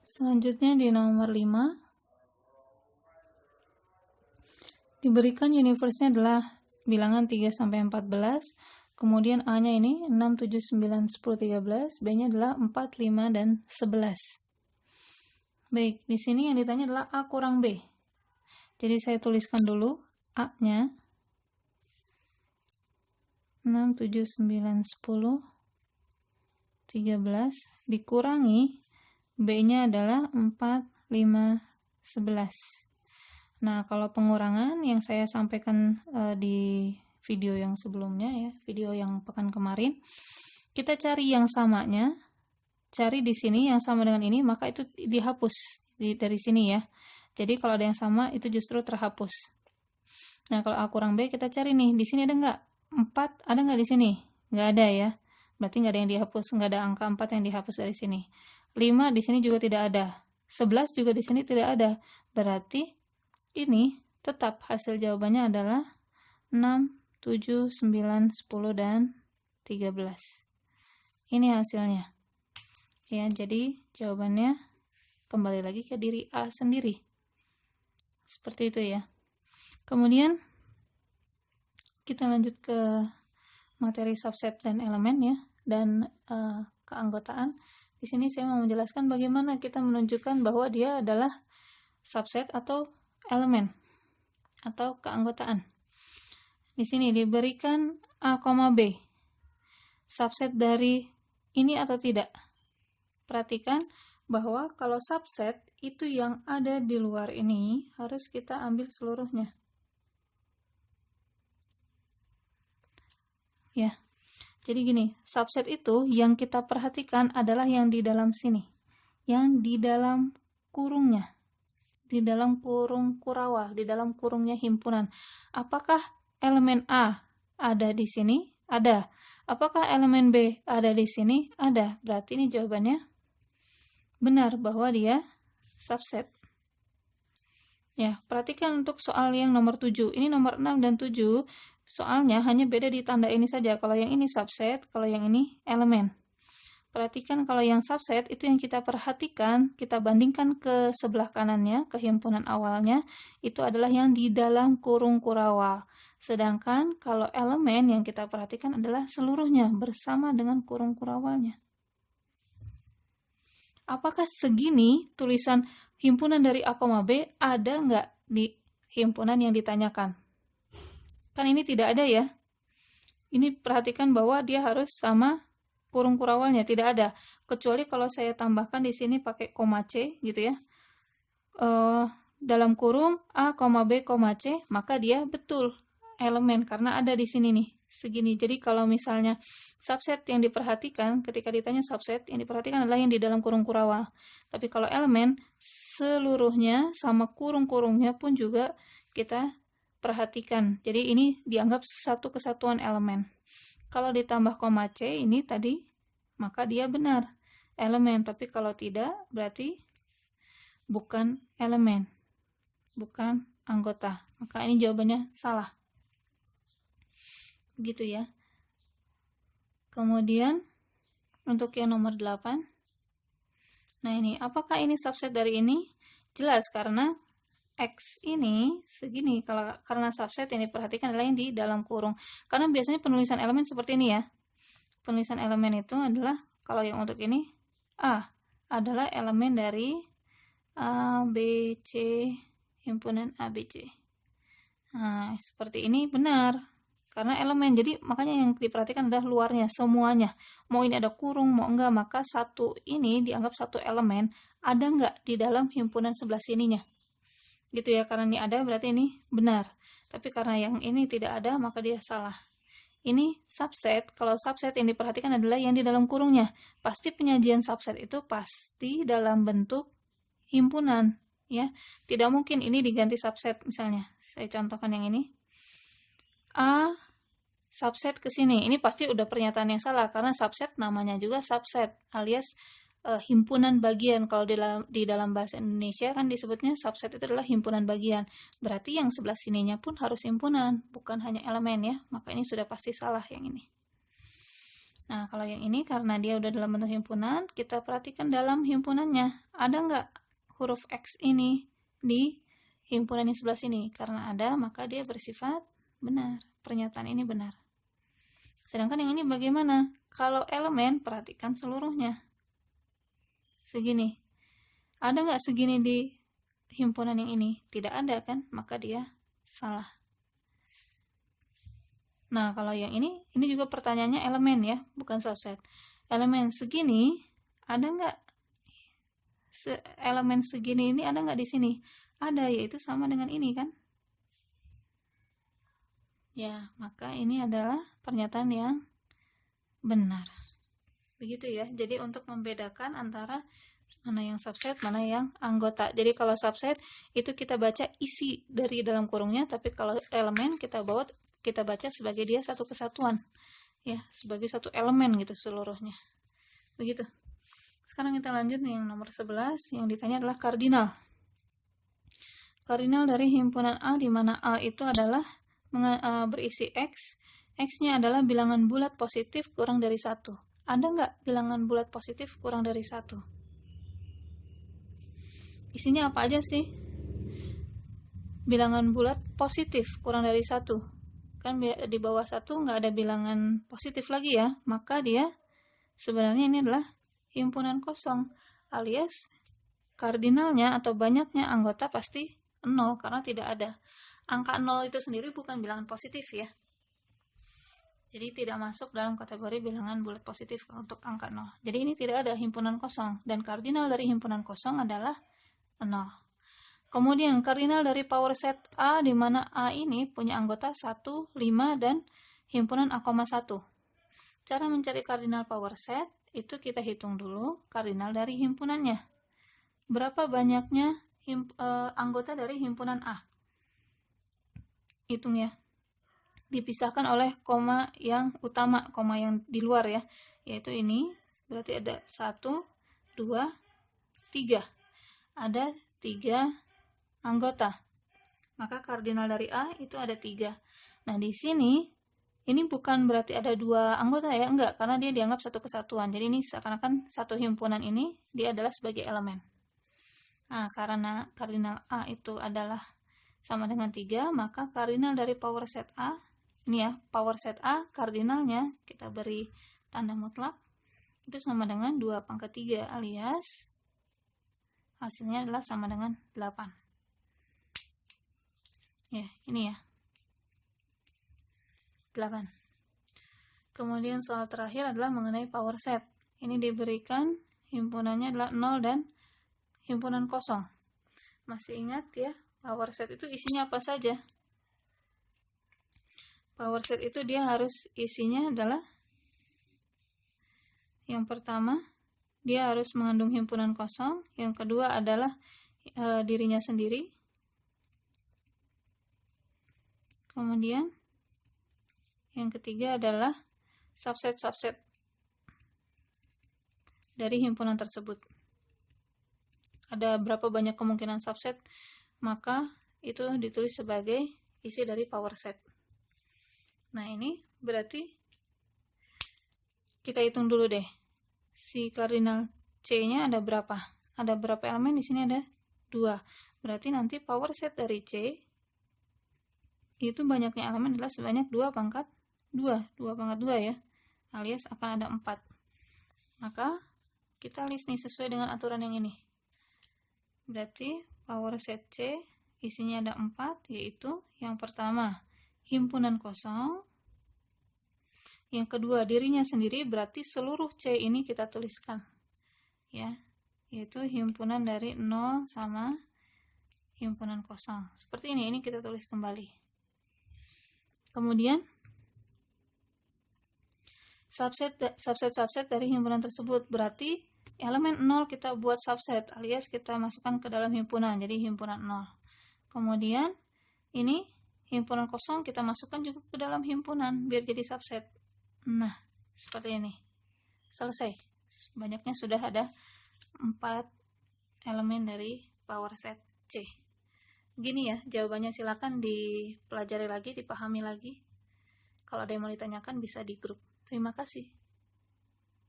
Selanjutnya di nomor 5, diberikan universe-nya adalah bilangan 3 sampai 14. Kemudian A-nya ini 6, 7, 9, 10, 13. B-nya adalah 4, 5, dan 11. Baik, di sini yang ditanya adalah A kurang B. Jadi saya tuliskan dulu A-nya 6, 7, 9, 10, 13 dikurangi B-nya adalah 4, 5, 11. Nah, kalau pengurangan yang saya sampaikan di video yang sebelumnya ya, video yang pekan kemarin, kita cari yang samanya, cari di sini yang sama dengan ini, maka itu dihapus dari sini ya. Jadi kalau ada yang sama itu justru terhapus. Nah, kalau A kurang B kita cari nih, di sini ada nggak? 4 ada nggak di sini? Nggak ada ya. Berarti nggak ada yang dihapus, nggak ada angka 4 yang dihapus dari sini. 5 di sini juga tidak ada. 11 juga di sini tidak ada. Berarti ini tetap hasil jawabannya adalah 6, 7, 9, 10, dan 13. Ini hasilnya. Ya, jadi jawabannya kembali lagi ke diri A sendiri. Seperti itu ya. Kemudian kita lanjut ke materi subset dan elemen ya, dan keanggotaan. Di sini saya mau menjelaskan bagaimana kita menunjukkan bahwa dia adalah subset atau elemen atau keanggotaan. Di sini diberikan A, B. Subset dari ini atau tidak? Perhatikan bahwa kalau subset itu yang ada di luar ini harus kita ambil seluruhnya. Ya. Jadi gini, subset itu yang kita perhatikan adalah yang di dalam sini. Yang di dalam kurungnya. Di dalam kurung kurawal, di dalam kurungnya himpunan. Apakah elemen A ada di sini? Ada. Apakah elemen B ada di sini? Ada. Berarti ini jawabannya benar bahwa dia subset. Ya, perhatikan untuk soal yang nomor 7. Ini nomor 6 dan 7. Soalnya hanya beda di tanda ini saja. Kalau yang ini subset, kalau yang ini elemen. Perhatikan kalau yang subset itu yang kita perhatikan, kita bandingkan ke sebelah kanannya, ke himpunan awalnya, itu adalah yang di dalam kurung kurawal. Sedangkan kalau elemen yang kita perhatikan adalah seluruhnya bersama dengan kurung kurawalnya. Apakah segini tulisan himpunan dari A, B ada nggak di himpunan yang ditanyakan? Kan ini tidak ada ya. Ini perhatikan bahwa dia harus sama kurung kurawalnya, tidak ada. Kecuali kalau saya tambahkan di sini pakai koma C gitu ya. Dalam kurung A, B, C, maka dia betul elemen karena ada di sini nih, segini. Jadi kalau misalnya subset yang diperhatikan, ketika ditanya subset, yang diperhatikan adalah yang di dalam kurung kurawal. Tapi kalau elemen, seluruhnya sama kurung-kurungnya pun juga kita perhatikan. Jadi ini dianggap satu kesatuan elemen. Kalau ditambah koma C ini tadi, maka dia benar elemen. Tapi kalau tidak, berarti bukan elemen, bukan anggota. Maka ini jawabannya salah. Begitu ya. Kemudian, untuk yang nomor 8. Nah ini, apakah ini subset dari ini? Jelas, karena X ini segini, karena subset yang diperhatikan adalah yang di dalam kurung. Karena biasanya penulisan elemen seperti ini ya. Penulisan elemen itu adalah, kalau yang untuk ini, A adalah elemen dari A, B, C, himpunan A, B, C. Nah, seperti ini benar. Karena elemen, jadi makanya yang diperhatikan adalah luarnya, semuanya. Mau ini ada kurung, mau enggak, maka satu ini dianggap satu elemen, ada enggak di dalam himpunan sebelah sininya. Gitu ya, karena ini ada berarti ini benar. Tapi karena yang ini tidak ada, maka dia salah. Ini subset, kalau subset yang diperhatikan adalah yang di dalam kurungnya. Pasti penyajian subset itu pasti dalam bentuk himpunan. Ya, tidak mungkin ini diganti subset misalnya. Saya contohkan yang ini. A subset ke sini. Ini pasti udah pernyataan yang salah karena subset namanya juga subset alias himpunan bagian. Kalau di dalam bahasa Indonesia kan disebutnya subset itu adalah himpunan bagian. Berarti yang sebelah sininya pun harus himpunan, bukan hanya elemen ya. Maka ini sudah pasti salah yang ini. Nah, kalau yang ini karena dia udah dalam bentuk himpunan, kita perhatikan dalam himpunannya. ada nggak huruf X ini di himpunan yang sebelah sini? Karena ada, maka dia bersifat benar. Pernyataan ini benar. Sedangkan yang ini bagaimana? Kalau elemen, perhatikan seluruhnya. Segini. Ada nggak segini di himpunan yang ini? Tidak ada kan? Maka dia salah. Nah, kalau yang ini juga pertanyaannya elemen ya, bukan subset. Elemen segini, ada nggak? Elemen segini ini ada nggak di sini? Ada, yaitu sama dengan ini kan? Ya, maka ini adalah pernyataan yang benar. Begitu ya. Jadi untuk membedakan antara mana yang subset, mana yang anggota. Jadi kalau subset itu kita baca isi dari dalam kurungnya, tapi kalau elemen kita baca sebagai dia satu kesatuan. Ya, sebagai satu elemen gitu seluruhnya. Begitu. Sekarang kita lanjut nih yang nomor 11, yang ditanya adalah kardinal. Kardinal dari himpunan A, di mana A itu adalah berisi X. X-nya adalah bilangan bulat positif kurang dari 1. Ada nggak bilangan bulat positif kurang dari 1? Isinya apa aja sih? Bilangan bulat positif kurang dari 1. Kan di bawah 1 nggak ada bilangan positif lagi ya. Maka dia sebenarnya ini adalah himpunan kosong. Alias kardinalnya atau banyaknya anggota pasti 0 karena tidak ada. Angka 0 itu sendiri bukan bilangan positif ya. Jadi tidak masuk dalam kategori bilangan bulat positif untuk angka 0. Jadi ini tidak ada himpunan kosong. Dan kardinal dari himpunan kosong adalah 0. Kemudian kardinal dari power set A, di mana A ini punya anggota 1, 5, dan himpunan A,1. Cara mencari kardinal power set, itu kita hitung dulu kardinal dari himpunannya. Berapa banyaknya anggota dari himpunan A? Hitung ya. Dipisahkan oleh koma yang utama, koma yang di luar ya. Yaitu ini, berarti ada 1, 2, 3. Ada 3 anggota. Maka kardinal dari A itu ada 3. Nah, di sini ini bukan berarti ada 2 anggota ya, enggak, karena dia dianggap satu kesatuan. Jadi ini seakan-akan satu himpunan ini dia adalah sebagai elemen. Nah, karena kardinal A itu adalah sama dengan 3, maka kardinal dari power set A, ini ya, power set A, kardinalnya kita beri tanda mutlak, itu sama dengan 2 pangkat 3, alias hasilnya adalah sama dengan 8. Ya, ini ya. 8. Kemudian soal terakhir adalah mengenai power set. Ini diberikan himpunannya adalah 0 dan himpunan kosong. Masih ingat ya, power set itu isinya apa saja? Power set itu dia harus isinya adalah, yang pertama, dia harus mengandung himpunan kosong. Yang kedua adalah dirinya sendiri. Kemudian yang ketiga adalah subset-subset dari himpunan tersebut. Ada berapa banyak kemungkinan subset, maka itu ditulis sebagai isi dari power set. Nah, ini berarti kita hitung dulu deh. Si kardinal C-nya ada berapa? Ada berapa elemen? Di sini ada 2. Berarti nanti power set dari C itu banyaknya elemen adalah sebanyak 2 pangkat 2 pangkat 2 ya, alias akan ada 4. Maka kita list nih sesuai dengan aturan yang ini. Berarti power set C isinya ada 4, yaitu yang pertama himpunan kosong, yang kedua dirinya sendiri, berarti seluruh C ini kita tuliskan ya, yaitu himpunan dari 0 sama himpunan kosong. Seperti ini kita tulis kembali. Kemudian subset dari himpunan tersebut, berarti elemen 0 kita buat subset, alias kita masukkan ke dalam himpunan, jadi himpunan 0. Kemudian ini himpunan kosong kita masukkan juga ke dalam himpunan biar jadi subset. Nah, seperti ini. Selesai. Banyaknya sudah ada 4 elemen dari power set C. Gini ya, jawabannya silakan dipelajari lagi, dipahami lagi. Kalau ada yang mau ditanyakan bisa di grup. Terima kasih.